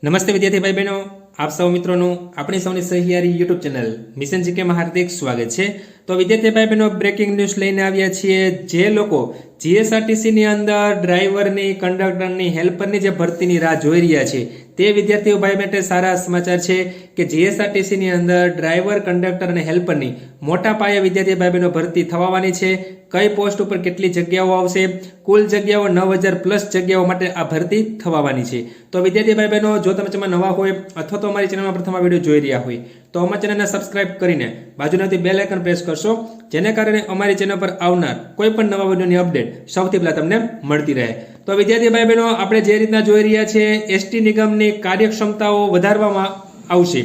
નમસ્તે વિદ્યાર્થી ભાઈ બહેનો, આપ સૌ મિત્રોનું આપણી સૌની સહિયારી યુટ્યુબ ચેનલ મિશન જીકેમાં હાર્દિક સ્વાગત છે। તો વિદ્યાર્થી ભાઈ બહેનો, બ્રેકિંગ ન્યૂઝ લઈને આવ્યા છીએ। જે લોકો જીએસઆરટીસીની અંદર ડ્રાઈવરની, કંડક્ટરની, હેલ્પરની જે ભરતીની રાહ જોઈ રહ્યા છે તે વિદ્યાર્થીઓ ભાઈ માટે સારા સમાચાર છે કે જીએસઆરટીસીની અંદર ડ્રાઈવર, કંડક્ટર અને હેલ્પરની મોટા પાયે વિદ્યાર્થી ભાઈ બહેનો ભરતી થવાની છે। કઈ પોસ્ટ ઉપર કેટલી જગ્યાઓ આવશે, કુલ જગ્યાઓ 9000 પ્લસ જગ્યાઓ માટે આ ભરતી થવાની છે। તો વિદ્યાર્થી ભાઈ બહેનો, જો તમે ચેનલમાં નવા હોય અથવા તો અમારી ચેનલમાં પ્રથમ વિડીયો જોઈ રહ્યા હોય તો અમારી ચેનલને સબસ્ક્રાઇબ કરીને બાજુનાથી બેલ આઇકન પ્રેસ કરશો, જેને કારણે અમારી ચેનલ પર આવનાર કોઈ પણ નવા વિડીયોની અપડેટ સૌથી પહેલા તમને મળતી રહે। તો વિદ્યાર્થી ભાઈ બહેનો, આપણે જે રીતના જોઈ રહ્યા છીએ, એસટી નિગમની કાર્યક્ષમતાઓ વધારવામાં આવશે,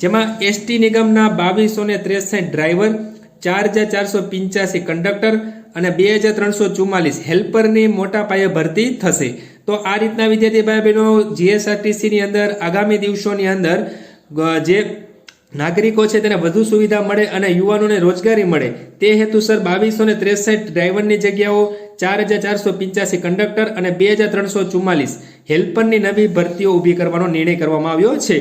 જેમાં એસટી નિગમના 2263 ડ્રાઈવર, 4485 કંડક્ટર અને 2344 હેલ્પરની મોટા પાયે ભરતી થશે। તો આ રીતના વિદ્યાર્થી ભાઈ બહેનો, જીએસઆરટીસી ની અંદર આગામી દિવસોની અંદર જે નાગરિકો છે તેને વધુ સુવિધા મળે અને યુવાનોને રોજગારી મળે તે હેતુસર 2263 ડ્રાઈવરની જગ્યાઓ, 4485 કંડક્ટર અને 2344 હેલ્પરની નવી ભરતીઓ ઊભી કરવાનો નિર્ણય કરવામાં આવ્યો છે।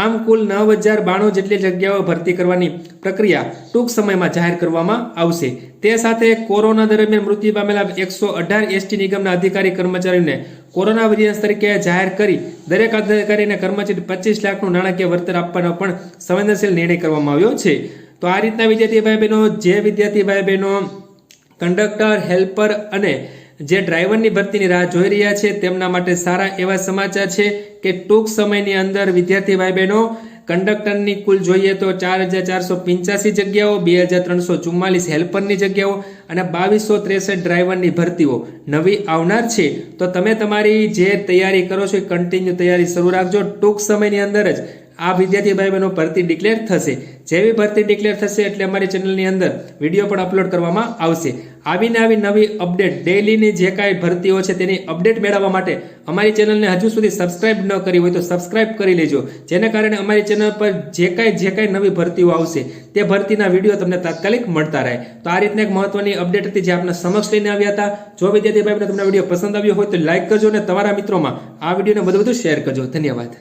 આમ કુલ 9092 જેટલી જગ્યાઓ ભરતી કરવાની પ્રક્રિયા ટૂંક સમયમાં જાહેર કરવામાં આવશે। તે સાથે કોરોના દરમિયાન મૃત્યુ પામેલા 118 એસટી નિગમના અધિકારી કર્મચારીઓને કોરોના વોરિયર્સ તરીકે જાહેર કરી દરેક અધિકારીને કર્મચારી 25 લાખનું નાણાકીય વળતર આપવાનો પણ સંવેદનશીલ નિર્ણય કરવામાં આવ્યો છે। તો આ રીતના વિદ્યાર્થી ભાઈ બહેનો, જે વિદ્યાર્થી ભાઈ બહેનો કંડક્ટર, હેલ્પર અને જે ડ્રાઈવરની ભરતીની રાહ જોઈ રહ્યા છે તેમના માટે સારા એવા સમાચાર છે કે ટૂંક સમયની અંદર વિદ્યાર્થી ભાઈ બહેનો, કંડક્ટરની કુલ જોઈએ તો 4485 જગ્યાઓ, 2344 હેલ્પરની જગ્યાઓ અને 2263 ડ્રાઈવરની ભરતીઓ નવી આવનાર છે। તો તમે તમારી જે તૈયારી કરો છો એ કન્ટિન્યુ તૈયારી શરૂ રાખજો। ટૂંક સમયની અંદર જ આ વિદ્યાર્થી ભાઈ બહેનો ભરતી ડિક્લેર થશે। જેવી ભરતી ડિક્લેર થશે એટલે અમારી ચેનલની અંદર વિડીયો પણ અપલોડ કરવામાં આવશે। આવી નવી અપડેટ, ડેઈલીની જે કાંઈ ભરતીઓ છે તેની અપડેટ મેળવવા માટે અમારી ચેનલને હજુ સુધી સબસ્ક્રાઇબ ન કરી હોય તો સબસ્ક્રાઇબ કરી લેજો, જેને કારણે અમારી ચેનલ પર જે કાંઈ નવી ભરતીઓ આવશે તે ભરતીના વિડીયો તમને તાત્કાલિક મળતા રહે। તો આ રીતના એક મહત્વની અપડેટ હતી જે આપને સમક્ષ લઈને આવ્યા હતા। જો વિદ્યાર્થી ભાઈ બહેનો તમને વિડીયો પસંદ આવ્યો હોય તો લાઈક કરજો અને તમારા મિત્રોમાં આ વિડીયોને વધુ શેર કરજો। ધન્યવાદ।